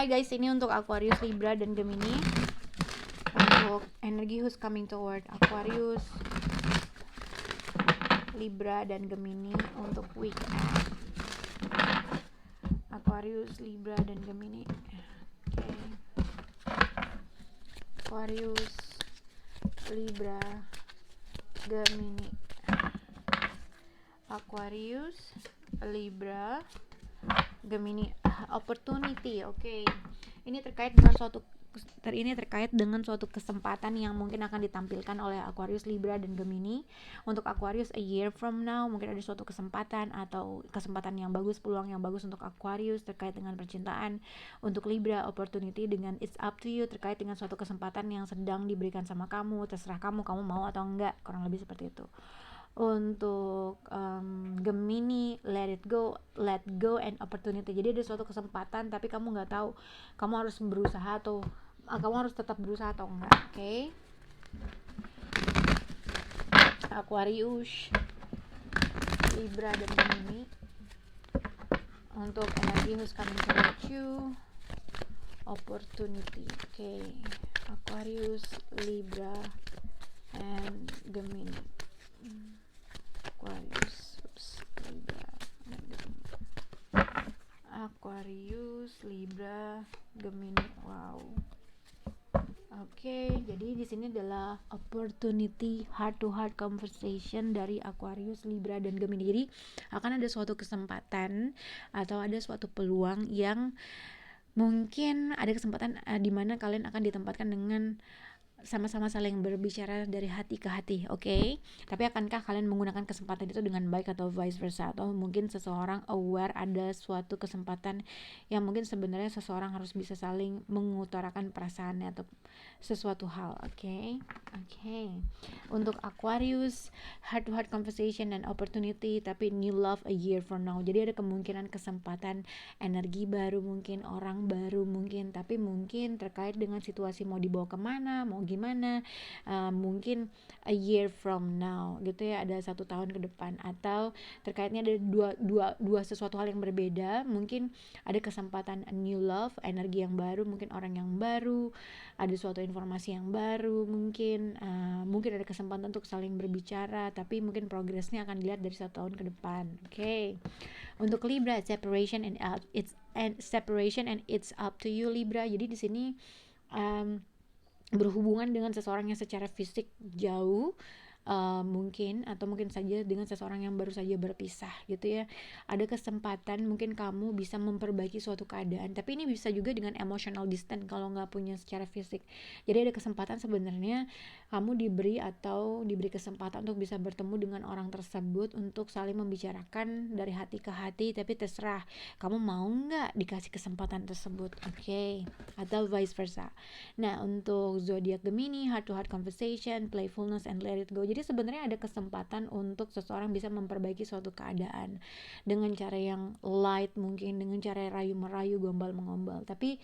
Hai guys, ini untuk Aquarius, Libra, dan Gemini. Untuk energi who's coming toward Aquarius, Libra, dan Gemini untuk weekend. Aquarius, Libra, dan Gemini. Oke. Aquarius, Libra, Gemini. Aquarius, Libra, Gemini. Opportunity. Oke. Ini terkait dengan suatu kesempatan yang mungkin akan ditampilkan oleh Aquarius, Libra, dan Gemini. Untuk Aquarius, a year from now mungkin ada suatu kesempatan atau kesempatan yang bagus, peluang yang bagus untuk Aquarius terkait dengan percintaan. Untuk Libra, opportunity dengan it's up to you, terkait dengan suatu kesempatan yang sedang diberikan sama kamu. Terserah kamu mau atau enggak, kurang lebih seperti itu. Untuk Gemini, let go and opportunity. Jadi ada suatu kesempatan tapi kamu nggak tahu kamu harus berusaha atau kamu harus tetap berusaha atau enggak. Oke. Aquarius, Libra, dan Gemini untuk energi who's coming towards you, opportunity. Oke. Aquarius, Libra, and Gemini. Aquarius, Libra, dan Gemini. Aquarius, Libra, Gemini. Wow. Oke, jadi di sini adalah opportunity heart to heart conversation dari Aquarius, Libra, dan Gemini. Jadi akan ada suatu kesempatan atau ada suatu peluang yang mungkin ada kesempatan di mana kalian akan ditempatkan dengan sama-sama saling berbicara dari hati ke hati, oke? Tapi akankah kalian menggunakan kesempatan itu dengan baik atau vice versa? Atau mungkin seseorang aware ada suatu kesempatan yang mungkin sebenarnya seseorang harus bisa saling mengutarakan perasaannya atau sesuatu hal, oke? Untuk Aquarius, heart to heart conversation and opportunity, tapi new love a year from now. Jadi ada kemungkinan kesempatan, energi baru mungkin, orang baru mungkin, tapi mungkin terkait dengan situasi mau dibawa kemana, mau gimana, mungkin a year from now gitu ya, ada 1 tahun ke depan, atau terkaitnya ada dua sesuatu hal yang berbeda. Mungkin ada kesempatan a new love, energi yang baru, mungkin orang yang baru, ada suatu informasi yang baru, mungkin ada kesempatan untuk saling berbicara, tapi mungkin progresnya akan dilihat dari 1 tahun ke depan. Oke. Untuk Libra, separation and it's up to you, Libra. Jadi di sini berhubungan dengan seseorang yang secara fisik jauh, mungkin saja dengan seseorang yang baru saja berpisah gitu ya. Ada kesempatan mungkin kamu bisa memperbaiki suatu keadaan, tapi ini bisa juga dengan emotional distance kalau nggak punya secara fisik. Jadi ada kesempatan sebenarnya kamu diberi kesempatan untuk bisa bertemu dengan orang tersebut untuk saling membicarakan dari hati ke hati, tapi terserah kamu mau nggak dikasih kesempatan tersebut, oke? Atau vice versa. Nah, untuk zodiak Gemini, heart to heart conversation, playfulness, and let it go. Jadi sebenarnya ada kesempatan untuk seseorang bisa memperbaiki suatu keadaan dengan cara yang light, mungkin dengan cara rayu-merayu, gombal-mengombal. Tapi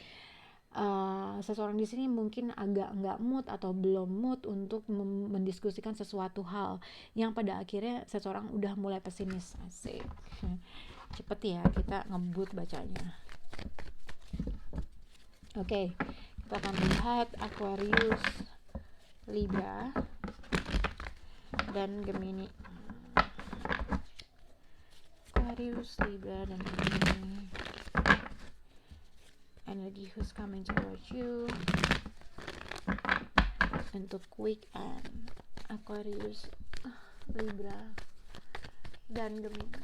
seseorang di sini mungkin agak nggak mood atau belum mood untuk mendiskusikan sesuatu hal yang pada akhirnya seseorang udah mulai pesimis. Asik. Cepet ya kita ngebut bacanya. Oke. Kita akan lihat Aquarius, Libra, dan Gemini. Aquarius, Libra, dan Gemini. Energy who's coming towards you. Untuk weekend, Aquarius, Libra, dan Gemini.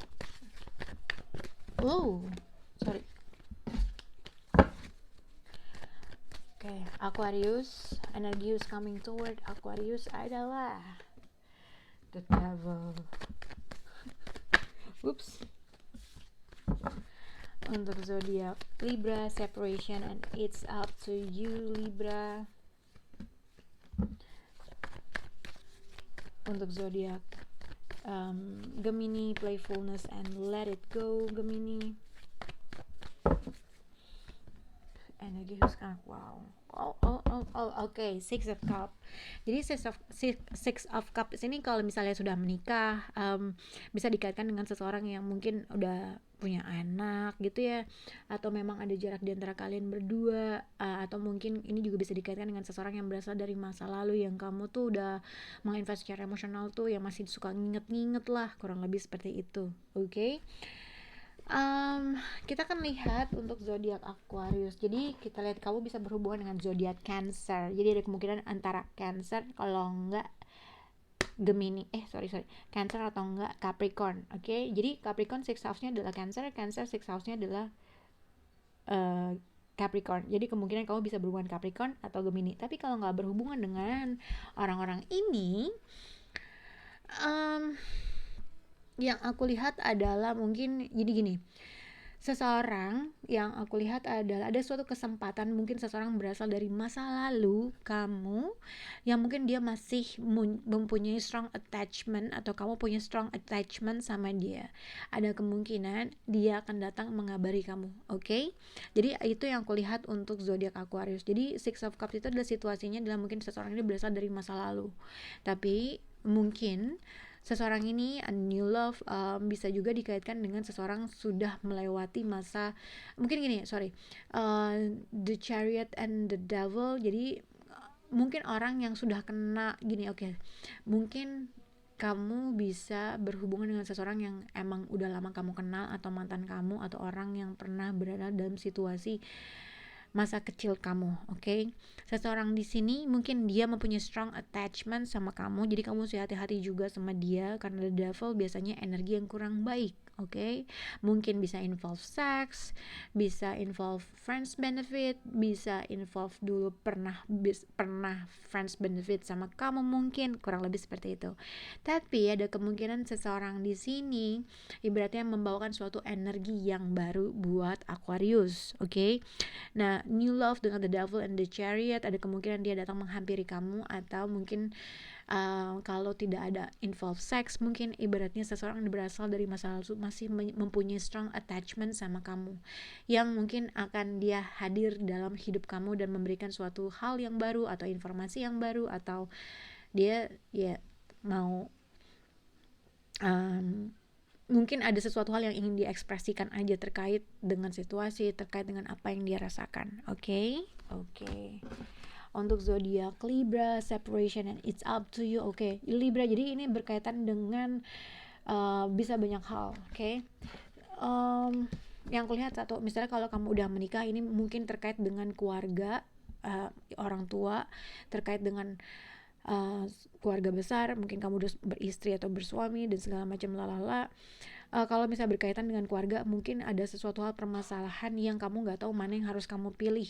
Sorry. Oke, Aquarius, energi who's coming toward Aquarius adalah the devil. Oops. Untuk zodiak Libra, separation and it's up to you, Libra. Untuk zodiak Gemini, playfulness and let it go, Gemini. Energi who's coming, wow. Okay. Six of Cup. Jadi Six of Cup ini kalau misalnya sudah menikah, bisa dikaitkan dengan seseorang yang mungkin udah punya anak gitu ya, atau memang ada jarak di antara kalian berdua, atau mungkin ini juga bisa dikaitkan dengan seseorang yang berasal dari masa lalu yang kamu tuh udah menginvest secara emosional tuh, yang masih suka nginget-nginget lah, kurang lebih seperti itu. Oke. Kita akan lihat untuk zodiak Aquarius. Jadi kita lihat kamu bisa berhubungan dengan zodiak Cancer. Jadi ada kemungkinan antara Cancer, kalau enggak Gemini, Cancer atau enggak Capricorn. Oke. Jadi Capricorn six house-nya adalah Cancer, Cancer six house-nya adalah Capricorn. Jadi kemungkinan kamu bisa berhubungan Capricorn atau Gemini. Tapi kalau nggak berhubungan dengan orang-orang ini, yang aku lihat adalah mungkin jadi gini, seseorang yang aku lihat adalah ada suatu kesempatan, mungkin seseorang berasal dari masa lalu kamu, yang mungkin dia masih mempunyai strong attachment, atau kamu punya strong attachment sama dia. Ada kemungkinan dia akan datang mengabari kamu. Oke? Jadi itu yang aku lihat untuk zodiak Aquarius. Jadi Six of Cups itu adalah situasinya adalah mungkin seseorang ini berasal dari masa lalu, tapi mungkin seseorang ini a new love, bisa juga dikaitkan dengan seseorang sudah melewati masa, mungkin gini, the Chariot and the Devil. Jadi mungkin orang yang sudah kena gini, mungkin kamu bisa berhubungan dengan seseorang yang emang udah lama kamu kenal, atau mantan kamu, atau orang yang pernah berada dalam situasi masa kecil kamu. Seseorang di sini mungkin dia mempunyai strong attachment sama kamu, jadi kamu harus hati-hati juga sama dia, karena the devil biasanya energi yang kurang baik. Mungkin bisa involve sex, bisa involve friends benefit, bisa involve dulu pernah friends benefit sama kamu, mungkin kurang lebih seperti itu. Tapi ada kemungkinan seseorang di sini ibaratnya membawakan suatu energi yang baru buat Aquarius. Nah, new love dengan the devil and the chariot, ada kemungkinan dia datang menghampiri kamu, atau mungkin kalau tidak ada involve sex, mungkin ibaratnya seseorang yang berasal dari masa lalu masih mempunyai strong attachment sama kamu, yang mungkin akan dia hadir dalam hidup kamu dan memberikan suatu hal yang baru atau informasi yang baru, atau dia mau mungkin ada sesuatu hal yang ingin diekspresikan aja terkait dengan situasi, terkait dengan apa yang dia rasakan. Oke. Untuk zodiak Libra, separation and it's up to you. Libra, jadi ini berkaitan dengan bisa banyak hal. Yang kulihat satu, misalnya kalau kamu udah menikah, ini mungkin terkait dengan keluarga, orang tua, terkait dengan keluarga besar, mungkin kamu udah beristri atau bersuami dan segala macam lalala. Kalau misalnya berkaitan dengan keluarga, mungkin ada sesuatu hal permasalahan yang kamu nggak tahu mana yang harus kamu pilih.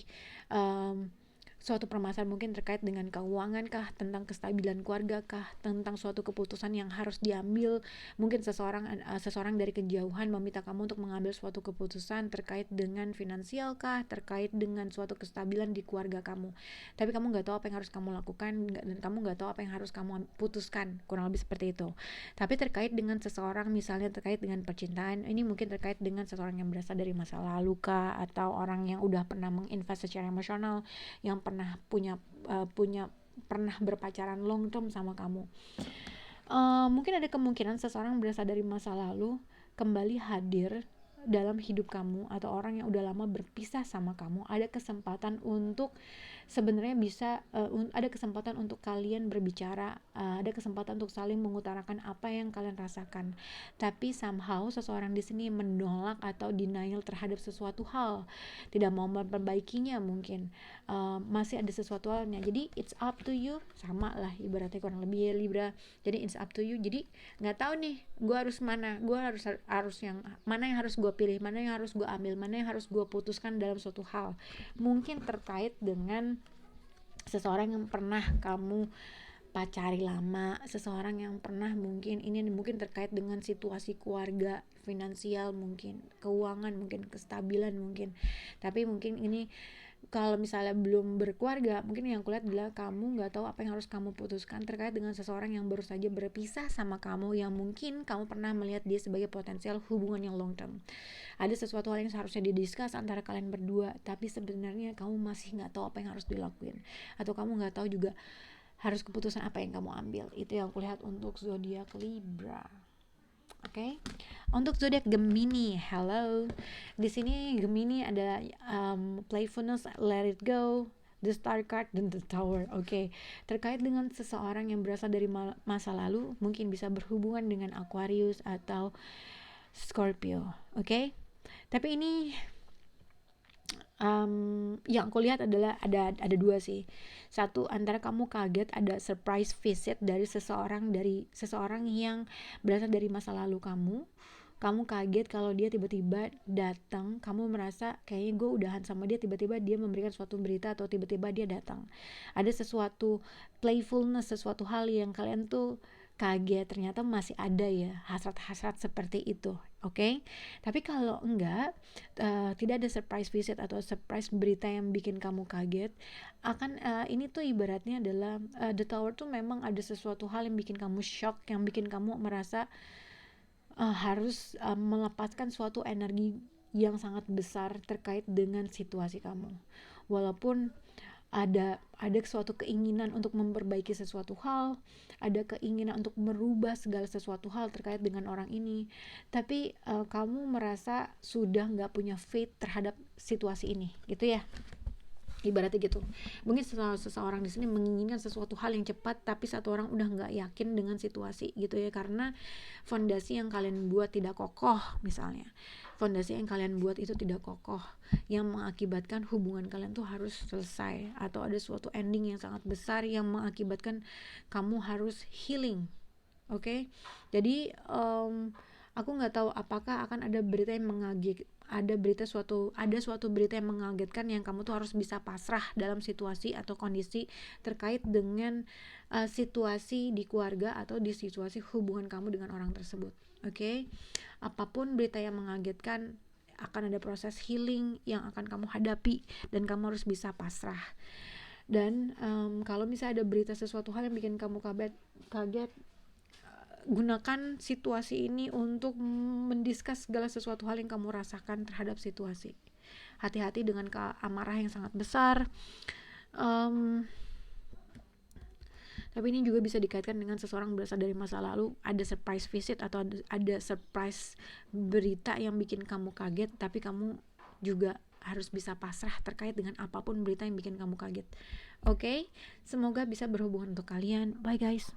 Suatu permasalahan mungkin terkait dengan keuangan kah, tentang kestabilan keluarga kah, tentang suatu keputusan yang harus diambil. Mungkin seseorang dari kejauhan meminta kamu untuk mengambil suatu keputusan terkait dengan finansial kah, terkait dengan suatu kestabilan di keluarga kamu. Tapi kamu nggak tahu apa yang harus kamu lakukan, dan kamu nggak tahu apa yang harus kamu putuskan, kurang lebih seperti itu. Tapi terkait dengan seseorang, misalnya terkait dengan percintaan, ini mungkin terkait dengan seseorang yang berasal dari masa lalu kah, atau orang yang udah pernah menginvest secara emosional, yang pernah pernah berpacaran long term sama kamu. Mungkin ada kemungkinan seseorang berasal dari masa lalu kembali hadir dalam hidup kamu, atau orang yang udah lama berpisah sama kamu. Ada kesempatan untuk sebenarnya bisa ada kesempatan untuk kalian berbicara, ada kesempatan untuk saling mengutarakan apa yang kalian rasakan. Tapi somehow seseorang di sini menolak atau denial terhadap sesuatu hal, tidak mau memperbaikinya, mungkin masih ada sesuatu halnya. Jadi it's up to you, sama lah ibaratnya kurang lebih ya Libra. Jadi it's up to you. Jadi nggak tahu nih, gue harus mana, gue harus yang mana yang harus gue pilih, mana yang harus gue ambil, mana yang harus gue putuskan dalam suatu hal. Mungkin terkait dengan seseorang yang pernah kamu pacari lama, seseorang yang pernah mungkin terkait dengan situasi keluarga, finansial mungkin, keuangan mungkin, kestabilan mungkin. Tapi mungkin ini kalau misalnya belum berkeluarga, mungkin yang kulihat adalah kamu nggak tahu apa yang harus kamu putuskan terkait dengan seseorang yang baru saja berpisah sama kamu, yang mungkin kamu pernah melihat dia sebagai potensial hubungan yang long term. Ada sesuatu hal yang seharusnya didiskus antara kalian berdua, tapi sebenarnya kamu masih nggak tahu apa yang harus dilakuin, atau kamu nggak tahu juga harus keputusan apa yang kamu ambil. Itu yang kulihat untuk zodiak Libra. Oke. Untuk zodiak Gemini, hello. Di sini Gemini ada playfulness, let it go, the star card, dan the tower. Oke. Terkait dengan seseorang yang berasal dari masa lalu, mungkin bisa berhubungan dengan Aquarius atau Scorpio. Oke. Tapi ini yang aku lihat adalah ada dua sih. Satu, antara kamu kaget ada surprise visit dari seseorang yang berasal dari masa lalu kamu kaget kalau dia tiba-tiba datang, kamu merasa kayaknya gue udahan sama dia, tiba-tiba dia memberikan suatu berita atau tiba-tiba dia datang. Ada sesuatu playfulness, sesuatu hal yang kalian tuh kaget, ternyata masih ada ya hasrat-hasrat seperti itu. Oke. Tapi kalau enggak, tidak ada surprise visit atau surprise berita yang bikin kamu kaget, ini tuh ibaratnya adalah the tower tuh memang ada sesuatu hal yang bikin kamu shock, yang bikin kamu merasa harus melepaskan suatu energi yang sangat besar terkait dengan situasi kamu. Walaupun ada suatu keinginan untuk memperbaiki sesuatu hal, ada keinginan untuk merubah segala sesuatu hal terkait dengan orang ini, tapi kamu merasa sudah nggak punya faith terhadap situasi ini, gitu ya. Ibaratnya gitu, mungkin seseorang di sini menginginkan sesuatu hal yang cepat, tapi satu orang udah nggak yakin dengan situasi gitu ya, karena fondasi yang kalian buat tidak kokoh. Misalnya fondasi yang kalian buat itu tidak kokoh, yang mengakibatkan hubungan kalian tuh harus selesai, atau ada suatu ending yang sangat besar yang mengakibatkan kamu harus healing. Oke. Jadi aku nggak tahu apakah akan ada berita yang ada suatu berita yang mengagetkan yang kamu tuh harus bisa pasrah dalam situasi atau kondisi terkait dengan situasi di keluarga atau di situasi hubungan kamu dengan orang tersebut. Oke. Apapun berita yang mengagetkan, akan ada proses healing yang akan kamu hadapi dan kamu harus bisa pasrah. Dan kalau misalnya ada berita sesuatu hal yang bikin kamu kaget, gunakan situasi ini untuk mendiskus segala sesuatu hal yang kamu rasakan terhadap situasi. Hati-hati dengan amarah yang sangat besar. Tapi ini juga bisa dikaitkan dengan seseorang berasal dari masa lalu, ada surprise visit atau ada surprise berita yang bikin kamu kaget, tapi kamu juga harus bisa pasrah terkait dengan apapun berita yang bikin kamu kaget. Oke, semoga bisa berhubungan untuk kalian. Bye guys.